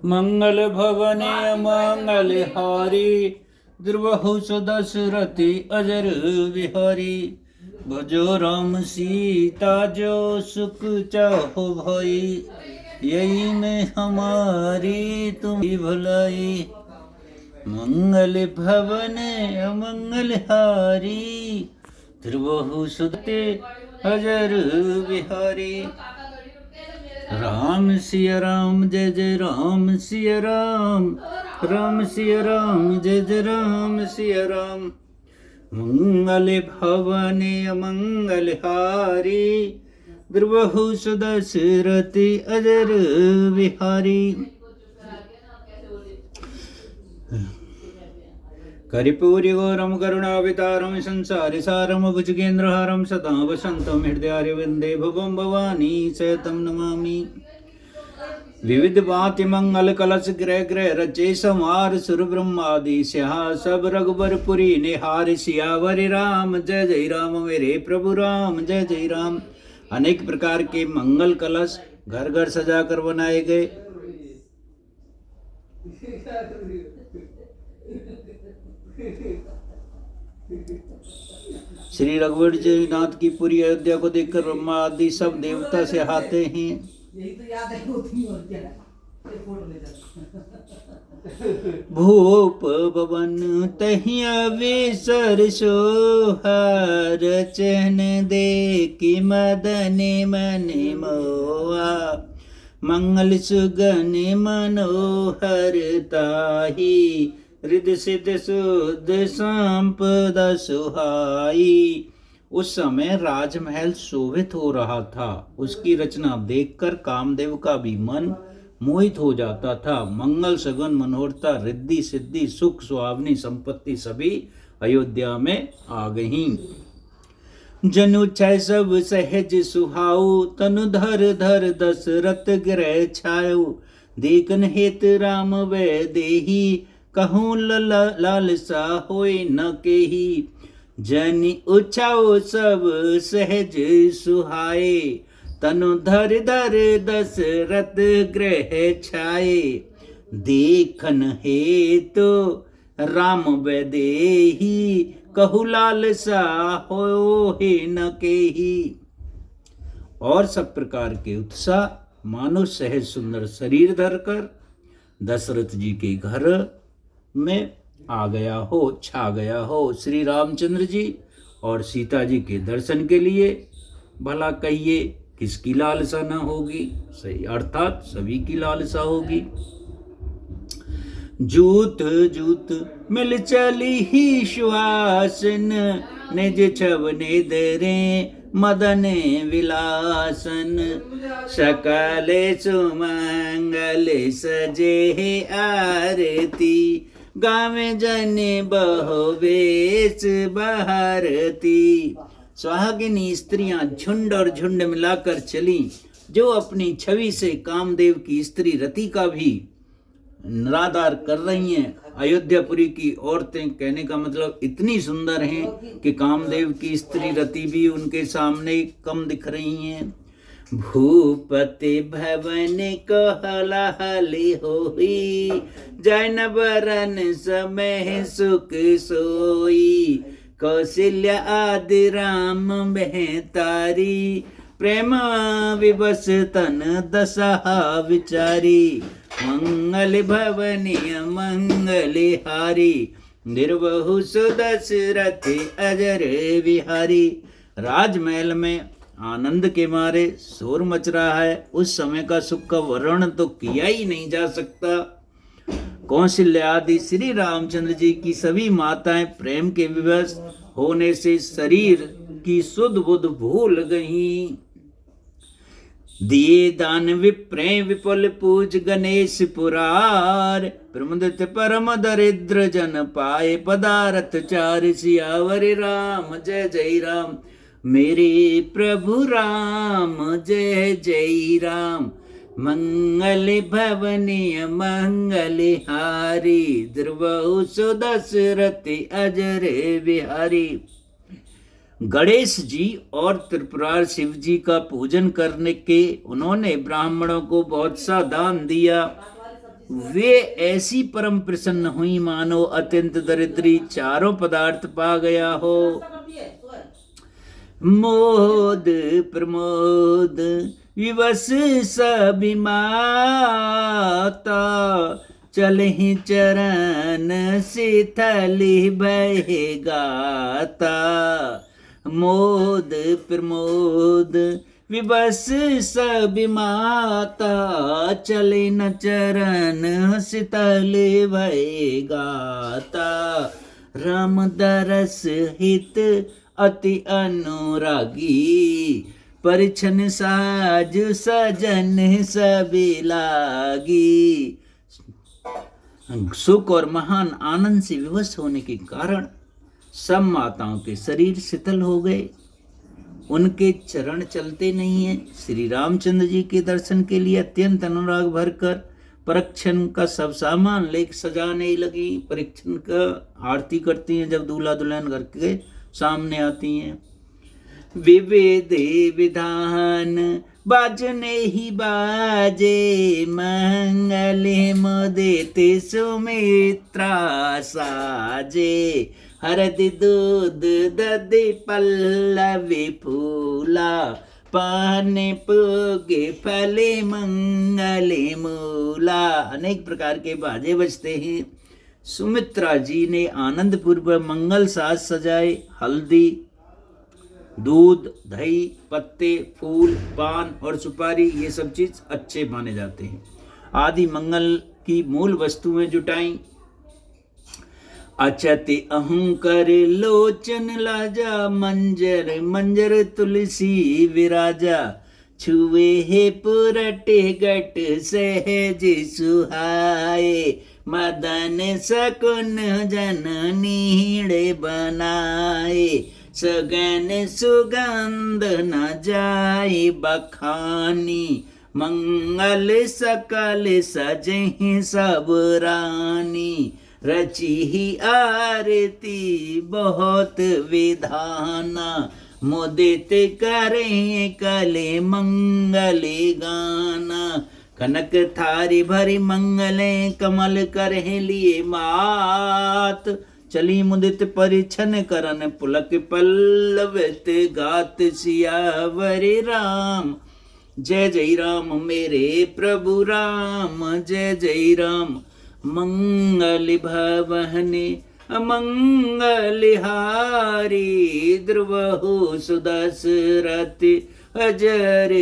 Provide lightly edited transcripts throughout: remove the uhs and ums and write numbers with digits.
मंगल भवने मंगल हारी द्रुवहु सुदशरथि अजर विहारी भजो राम सीता जो सुख चाहो भाई यही में हमारी तुम भलाई मंगल भवन अमंगल हारी ध्रुवहु सुदते अजर विहारी राम सिया राम जय जय राम सिया राम राम सिया राम जय जय राम सिया राम मंगल भवन अमंगल हारी द्रुवहु सुदशरथि अजर विहारी करिपूरी गौरम करुणावतारम संसारि सारम भुजगेन्द्रहारम सदा वसंतम हृदयारविंदे भुवं भवानी सहितं नमामि विविध भांति मंगल कलश ग्रह ग्रह रचे संहार सुर ब्रह्मादि स्याहा सब रघुबरपुरी निहार सियावर राम जय जय राम मेरे प्रभु राम जय जय राम। अनेक प्रकार के मंगल कलश घर घर सजाकर बनाए गए। श्री रघुवर जी नाथ की पूरी अयोध्या को देखकर ब्रह्मा आदि सब देवता से हाते हैं। भूप भवन तहिया विसर सोहार चहन दे कि मदन मन मोआ मंगल सुगन मनोहर ताही हृदय सिद्ध शुद्ध संपदा सुहाई। उस समय राजमहल शोभित हो रहा था। उसकी रचना देखकर कामदेव का भी मन मोहित हो जाता था। मंगल सगुन मनोहरता रिद्धि सिद्धि सुख सुहावनी संपत्ति सभी अयोध्या में आ गई। जनु छय सब सहज सुहाऊ तनु धर धर दशरथ ग्रह छायु देखन हेत राम वै देही कहूँ लालसा होय न केही जनि उछाओ सब सहज सुहाए तनु धर धर दशरथ ग्रह छाए देखन हेतु राम वैदेही कहु लालसा हो हे न केही। और सब प्रकार के उत्साह मानो सहज सुंदर शरीर धरकर दशरथ जी के घर में आ गया हो, छा गया हो। श्री रामचंद्र जी और सीता जी के दर्शन के लिए भला कहिए किसकी लालसा न होगी। सही अर्थात सभी की लालसा होगी। जूत जूत मिल चली ही श्वासन निज छव निदरे मदन विलासन सकल सुमंगल सजे आरती गावे जने बहुवेश बहारती। सुहागिनी स्त्रियां झुंड और झुंड मिलाकर चली जो अपनी छवि से कामदेव की स्त्री रति का भी निरादार कर रही हैं। अयोध्यापुरी की औरतें कहने का मतलब इतनी सुंदर हैं कि कामदेव की स्त्री रति भी उनके सामने कम दिख रही हैं। भूपति भवन कहलाहली होई जैन बरन समय सुख सोई कौशल्या आदि राम बेहतारी प्रेम विवश तन दशा विचारी मंगल भवनी मंगल हारी निर्वहु सुदशरथ अजर विहारी। राजमहल में आनंद के मारे शोर मच रहा है। उस समय का सुख का वर्णन तो किया ही नहीं जा सकता। कौशल्या आदि श्री रामचंद्र जी की सभी माताएं प्रेम के विवश होने से शरीर की सुध बुध भूल गईं। दिए दान विप्रें विपुल पूज गणेश पुरार प्रमुदित परम दरिद्र जन पाए पदारथ चार सियावर राम जय जय राम मेरे प्रभु राम जय जय राम। मंगल भवनी मंगल हारी ध्रुव सुदशरथ अजर बिहारी। गणेश जी और त्रिपुरार शिव जी का पूजन करने के उन्होंने ब्राह्मणों को बहुत सा दान दिया। वे ऐसी परम प्रसन्न हुई मानो अत्यंत दरिद्री चारों पदार्थ पा गया हो। मोद प्रमोद विवश सबिमाता, चले चरण शीतली भय गाता। मोद प्रमोद विवश सबिमाता, चले न चरण शीतल भय गाता। राम दरस हित अति अनुरागी, परिछन साज सजन सभी लागी। सुख और महान आनंद से विवश होने के कारण सब माताओं के शरीर शीतल हो गए, उनके चरण चलते नहीं है। श्री रामचंद्र जी के दर्शन के लिए अत्यंत अनुराग भरकर परीक्षण का सब सामान लेकर सजाने लगी। परीक्षण का आरती करती हैं जब दूल्हा दुल्हन घर के सामने आती हैं। विविधि विधान बाजने ही बाजे, मंगले मुदित सुमित्रा साजे। हरदि दूध दधि पल्लवी फूला, पाने पुगे फले मंगले मूला। अनेक प्रकार के बाजे बजते हैं। सुमित्रा जी ने आनंद पूर्वक मंगल साज सजाए। हल्दी, दूध, दही, पत्ते, फूल, पान और सुपारी, ये सब चीज अच्छे माने जाते हैं। आदि मंगल की मूल वस्तुएं जुटाई। अचति अहंकर लोचन लाजा, मंजर मंजर तुलसी विराजा। छुए हे पुरटे गट सहज सुहाए, मदन सकुन जन नीड़े बनाए। सगन सुगंध न जाए बखानी, मंगल सकल सजहि सब रानी। रची ही आरती बहुत विधाना, मुदित करें कले मंगले गाना। कनक थारी भरी मंगले, कमल करहे लिए मात। चली मुदित परिछन करन, पुलक पल्लवित गात सियावरि राम। जय जय राम मेरे प्रभु राम, जय जय राम। मंगल भवने अमंगल हारी, द्रुवहु सुदशरथ अजर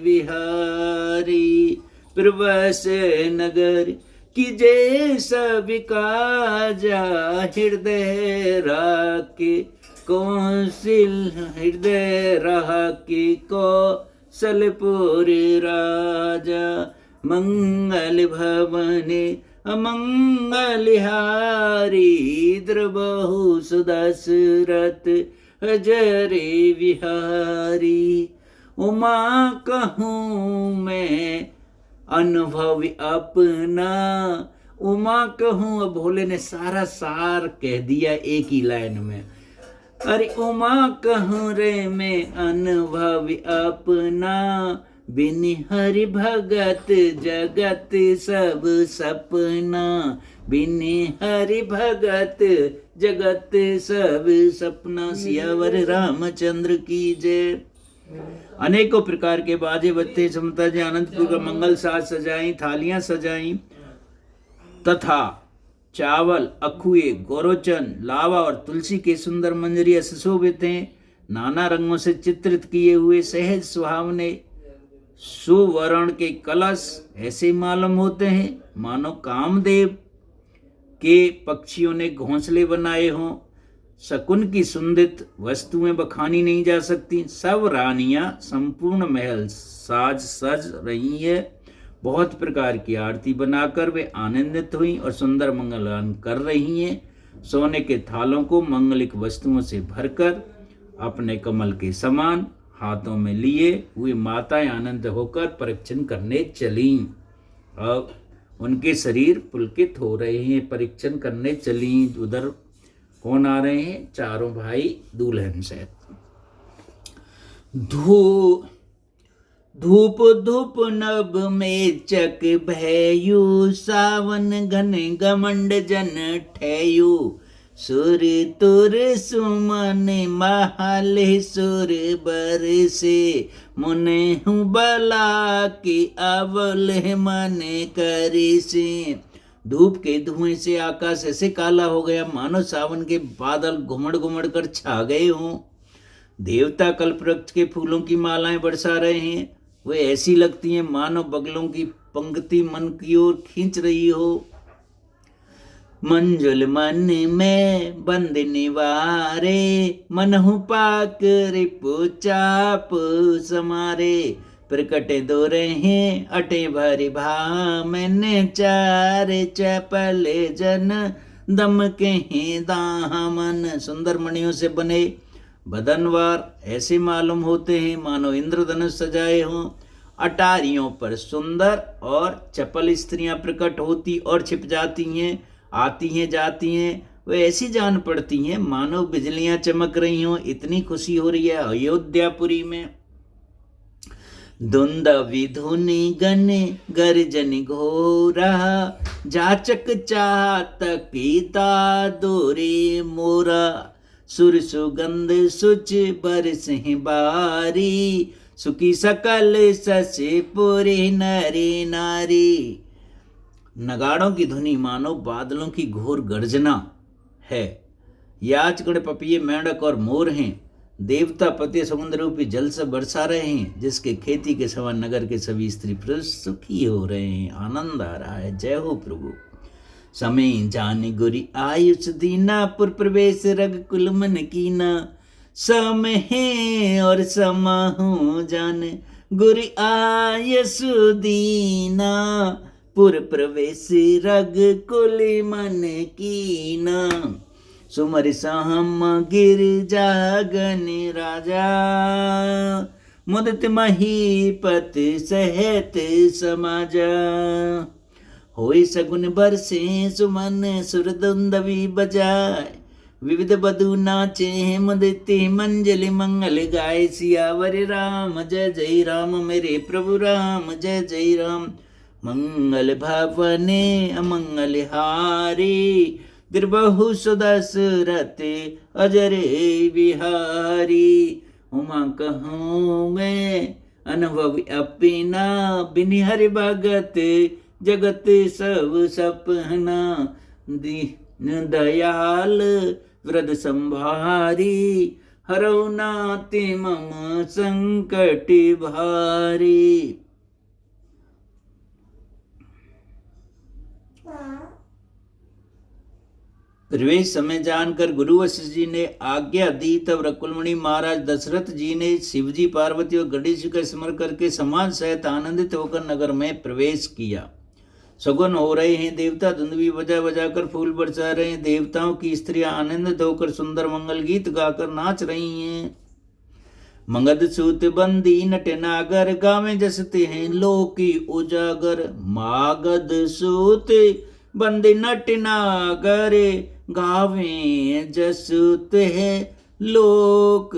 विहारी। प्रवस नगर कि जे सब काजा, हृदय राके कौशल हृदय राके कौशलपुर राजा। मंगल भवने अमंगल हारी, द्रुवहु सुदशरथ अजर विहारी। उमा कहूँ मैं अनुभव अपना, उमा कहूँ। अब भोले ने सारा सार कह दिया एक ही लाइन में। अरे उमा कहूँ रे मैं अनुभव अपना, बिन हरि भगत जगत सब सपना। बिन हरि भगत जगत सब सपना। सियावर रामचंद्र की जय। अनेकों प्रकार के बाजे बजते समता जी आनंदपुर का मंगल साज सजाई, थालियां सजाई तथा चावल, अखुए, गोरोचन, लावा और तुलसी के सुंदर मंजरियां सुशोभित हैं। नाना रंगों से चित्रित किए हुए सहज सुहावने सुवर्ण के कलश ऐसे मालूम होते हैं मानो कामदेव के पक्षियों ने घोंसले बनाए हों। शकुन की सुंदर वस्तुएं बखानी नहीं जा सकती। सब रानियां संपूर्ण महल साज सज रही है। बहुत प्रकार की आरती बनाकर वे आनंदित हुई और सुंदर मंगलगान कर रही हैं। सोने के थालों को मंगलिक वस्तुओं से भरकर अपने कमल के समान हाथों में लिए हुए माताएं आनंद होकर परीक्षण करने चली। अब उनके शरीर पुलकित हो रहे हैं, परीक्षण करने चली। उधर कौन आ रहे हैं? चारों भाई दुल्हन सहित। धू धूप धूप नभ में चक भयु, सावन घन घमंड जन ठेयु। सुर तुर सुमन महाले सुर बरसे, मुने हूँ बला की अवल मन करिसे। धूप के धुएं से आकाश ऐसे काला हो गया मानो सावन के बादल घुमड़ घुमड़ कर छा गए हों। देवता कल्पवृक्ष के फूलों की मालाएं बरसा रहे हैं, वे ऐसी लगती हैं मानो बगलों की पंक्ति मन की ओर खींच रही हो। मंजुल मन में बंद निवारे, मनहु पाक रिपु चाप समारे। प्रकट दो रहे अटे भरी भामने, चार चपल जन दम के दामन। सुंदर मणियों से बने बदनवार ऐसे मालूम होते हैं मानो इंद्रधनुष सजाए हों। अटारियों पर सुंदर और चपल स्त्रियां प्रकट होती और छिप जाती हैं, आती हैं जाती हैं। वे ऐसी जान पड़ती हैं मानो बिजलियां चमक रही हों। इतनी खुशी हो रही है अयोध्यापुरी में। धुंध विधुनि गण गर्जन घोरा, जाचक चातक पिता दोरे मोरा। सुर सुगंध सुच बरसहि बारी, सुखी सकल ससे पुरे नरे नारी। नगाड़ों की धुनी मानो बादलों की घोर गर्जना है। याचगण पपिये मेंढक और मोर हैं। देवता पति समुद्र रूपी जल से बरसा रहे हैं, जिसके खेती के समान नगर के सभी स्त्री पुरुष सुखी हो रहे हैं। आनंद आ रहा है। जय हो प्रभु। समय जान गुरी आयुष दीना, पुर प्रवेश रग कुल मन कीना। समय और समाहु जान गुरी आयुष दीना, पुर प्रवेश रग कुल मन कीना। सुमर सहम गिर जागन राजा, मुदित महीपत सहत समाजा। होई सगुन बरसे सुमन सुरदुंदवी बजाय, विविध बधु नाचे मुदित मंजलि मंगल गाय। सियावर राम जय जय राम, मेरे प्रभु राम जय जय राम। मंगल भवने अमंगल हारी, द्रिबहु सुदशरथ अजरे बिहारी। उमा कहूँ मैं अनुभव अपना, बिनि हरि भगत जगत सब सपना। दीन दयाल वृद संभारी, हरौ नाथ मम संकट भारी। प्रवेश समय जानकर गुरु वशिष्ठ जी ने आज्ञा दी, तब रकुलमणि महाराज दशरथ जी ने शिवजी पार्वती और गणेश जी का स्मरण करके समाज सहित आनंदित होकर नगर में प्रवेश किया। सगुन हो रहे हैं, देवता धुंधवी बजा बजाकर फूल बरसा रहे हैं। देवताओं की स्त्रियां आनंदित होकर सुंदर मंगल गीत गाकर नाच रही हैं। मंगद सूत बंदी नट नागर, गावे जसते हैं लोकी उजागर। मागध सूत बंदी नट नागर, गावे जसुत है लोक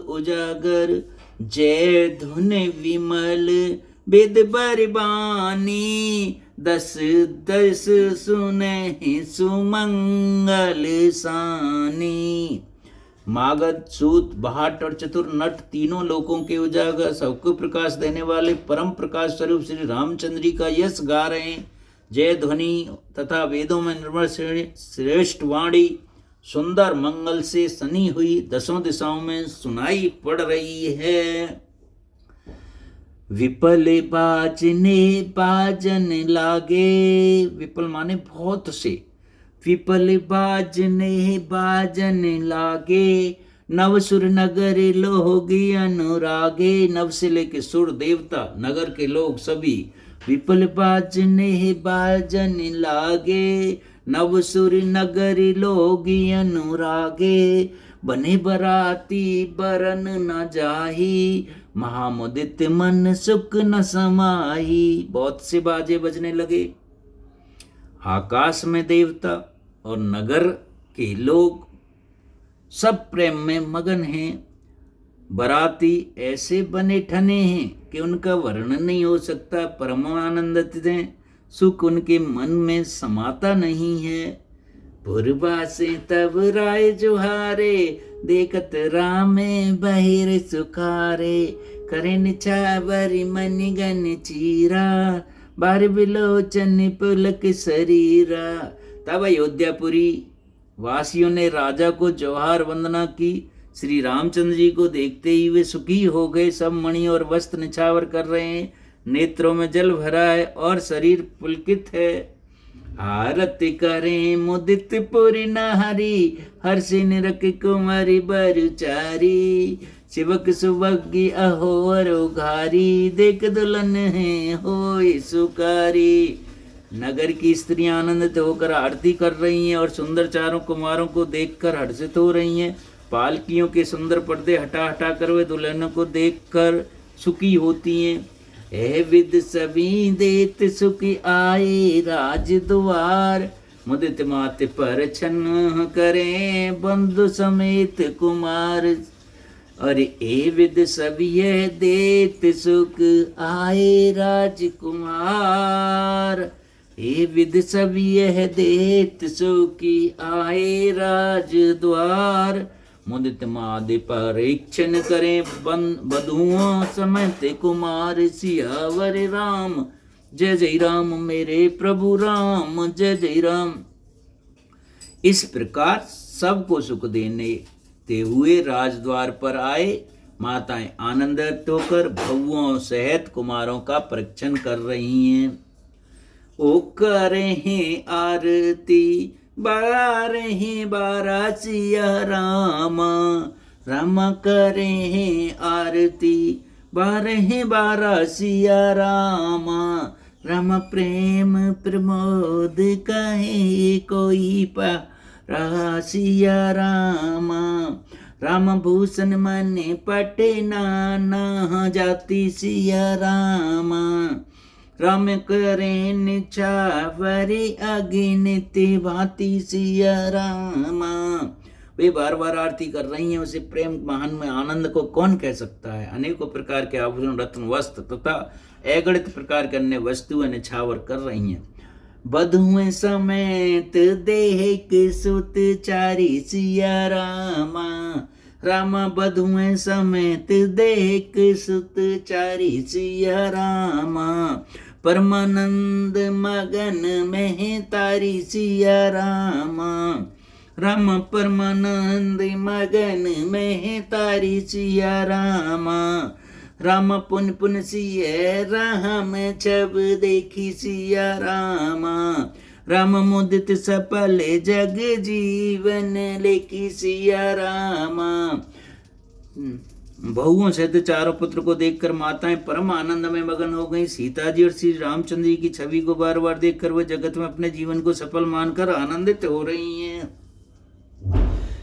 उजागर। जय धुन विमल वेद बरबानी, दस दस सुने सुमंगल सानी। मागध सूत भाट और चतुर नट तीनों लोकों के उजागर सबको प्रकाश देने वाले परम प्रकाश स्वरूप श्री रामचंद्र जी का यश गा रहे हैं। जय ध्वनि तथा वेदों में निर्मल श्रेष्ठ वाणी सुंदर मंगल से सनी हुई दसों दिशाओं में सुनाई पड़ रही है। विपल बाजने बाजन लागे, विपल माने बहुत से, विपल बाजने बाजन लागे। नव सुर नगर लोगी अनुरागे, नव से लेके सुर देवता नगर के लोग सभी विपल बाजने बाजन लागे। नव सुर नगर लोगी अनुरागे, बने बराती बरन न जाही। महामुदित मन सुख न समाही। बहुत से बाजे बजने लगे। आकाश में देवता और नगर के लोग सब प्रेम में मगन हैं। बराती ऐसे बने ठने हैं कि उनका वर्णन नहीं हो सकता। परमानंदित हैं, सुख उनके मन में समाता नहीं है। पूर्वा से तब राय जुहारे, देखत रामे बहिर सुखारे। करे निछावरी मन गन चीरा, बार बिलोचन पुलक शरीरा। तब अयोध्यापुरी वासियों ने राजा को जोहार वंदना की। श्री रामचंद्र जी को देखते ही वे सुखी हो गए। सब मणि और वस्त्र निछावर कर रहे हैं, नेत्रों में जल भरा है और शरीर पुलकित है। आरती करें मुदित पुरी नारी, हर्षि निरख कुमारी बरुचारी। शिवक सुभगी अहोर उघारी, देख दुल्हन है होय सुकारी। नगर की स्त्रियां आनंदित होकर आरती कर रही हैं और सुंदर चारों कुमारों को देखकर हर्षित हो रही हैं। पालकियों के सुंदर पर्दे हटा हटा कर वे दुल्हनों को देखकर सुखी होती हैं। ए विद सभी देत सुखी आए राज द्वार, मुदित मात पर छन्न करें बंधु समेत कुमार। अरे ए विद सभी देत सुख आए राजकुमार, ए विद सभी देत सुखी आए राज द्वार। मुदित मादे परीक्षण करें बधुओं समेत कुमार। सियावर राम जय जय राम, मेरे प्रभु राम जय जय राम। इस प्रकार सबको सुख देने हुए राजद्वार पर आए। माताएं आनंदित होकर भगवों सहित कुमारों का परीक्षण कर रही हैं। ओ करें आरती बारह बारह सिया राम, राम करें आरती बारह बारह सिया राम। राम प्रेम प्रमोद कहे कोई पारा सिया राम। राम भूषण मन पटे नाना जाति सिया राम। राम करें निछावरी अगिनति भांति सिया राम। वे बार बार आरती कर रही हैं। उसे प्रेम महान में आनंद को कौन कह सकता है। अनेकों प्रकार के आभूषण रत्न वस्त्र तथा अगणित प्रकार के अन्य वस्तुएं निछावर कर रही हैं। बधुएं समेत देख सुत चारी सिया राम। राम बधुएं समेत देख सुत चारी सिया राम। परमानंद मगन में तारी सिया राम। राम परमानंद मगन में तारी सिया राम। राम पुन पुन सिया राम छब देखी सिया राम। राम मुदित सफल जग जीवन लेखी सिया राम। बहुओं सहित चारों पुत्र को देखकर माताएं परम आनंद में मगन हो गई। सीता जी और श्री रामचंद्र जी की छवि को बार बार देखकर वह जगत में अपने जीवन को सफल मानकर आनंदित हो रही हैं।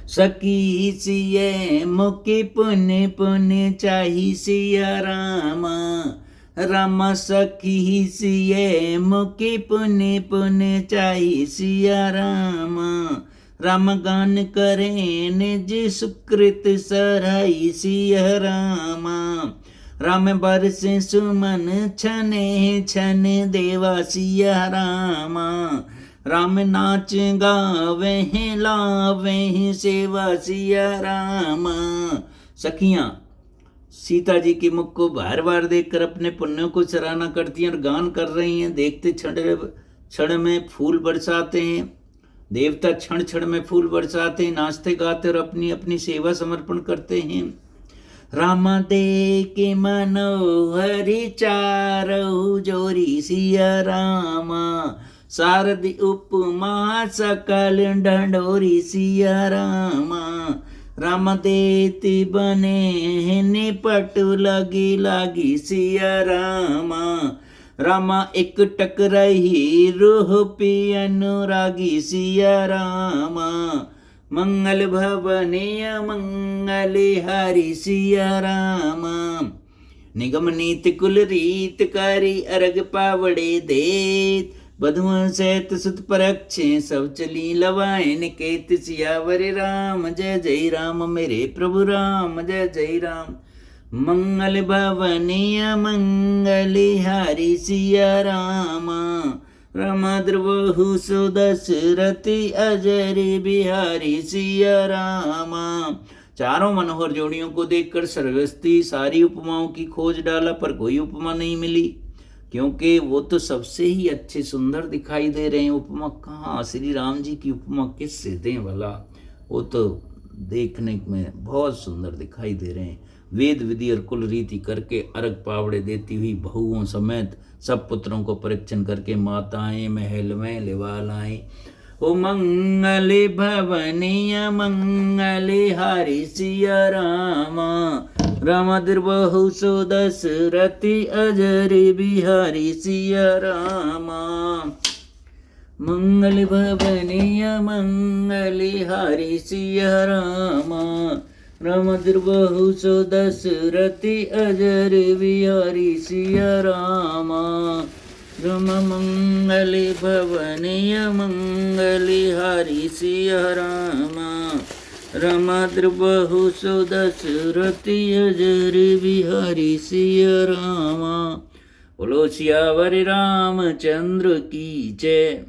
सखी सिये मुखी पुण्य पुण्य चाही सिया राम। राम सखी सिये मुखी पुण्य पुण्य चाही सिया राम। राम गान करें निज सुकृत सराई सिया राम। राम बरस सुमन छने छन देवा सिया राम। राम नाच गावे लावे सेवा सिया राम। सखियां सीता जी के मुख को बार बार देखकर अपने पुण्यों को सराहना करती हैं और गान कर रही हैं। देखते क्षण में फूल बरसाते हैं। देवता क्षण क्षण में फूल बरसाते हैं, नाचते गाते और अपनी अपनी सेवा समर्पण करते हैं। राम दे के मनोहरि चारौ जोरी सिया राम। सारथि उपमा सकल ढंढोरी सिया राम। राम देति बने निपट लगी लागी सिया राम। रामा एक टकराई रूह पी अनुरागी सिया राम। मंगल भवनीय मंगल हरि सिया राम। निगम नीत कुल रीत करी अर्घ पावड़े देत, बधुआ सहित सुत परक्षे सब चली लवाइन केत सियावर राम। जय जय राम मेरे प्रभु राम, जय जय राम। मंगल भवनीय मंगलिहारी सिया राम। रमद्रवहु सुदशरथि अजरी बिहारी सिया राम। चारों मनोहर जोड़ियों को देखकर सर्वस्ती सारी उपमाओं की खोज डाला, पर कोई उपमा नहीं मिली, क्योंकि वो तो सबसे ही अच्छे सुंदर दिखाई दे रहे हैं। उपमा कहाँ, श्री राम जी की उपमा किससे दें भला, वो तो देखने में बहुत सुंदर दिखाई दे रहे हैं। वेद विधि और कुल रीति करके अर्घ पावड़े देती हुई बहुओं समेत सब पुत्रों को परीक्षण करके माताएं महल में लिवा लाई। ओ मंगल भवनीय मंगलिहारी सिया राम। रमद्रवहु सुदशरथि अजरी बिहारी सिया राम। मंगल भवनीय मंगलिहारी सिया राम। रमद्रवहु सुदशरथि अजरी बिहारी सिया राम। रम मंगल भवनीय मंगलिहारी सिया राम। रमद्रवहु सुदशरथि अजरी बिहारी सिया राम। बोलो सियावर रामचंद्र की जय।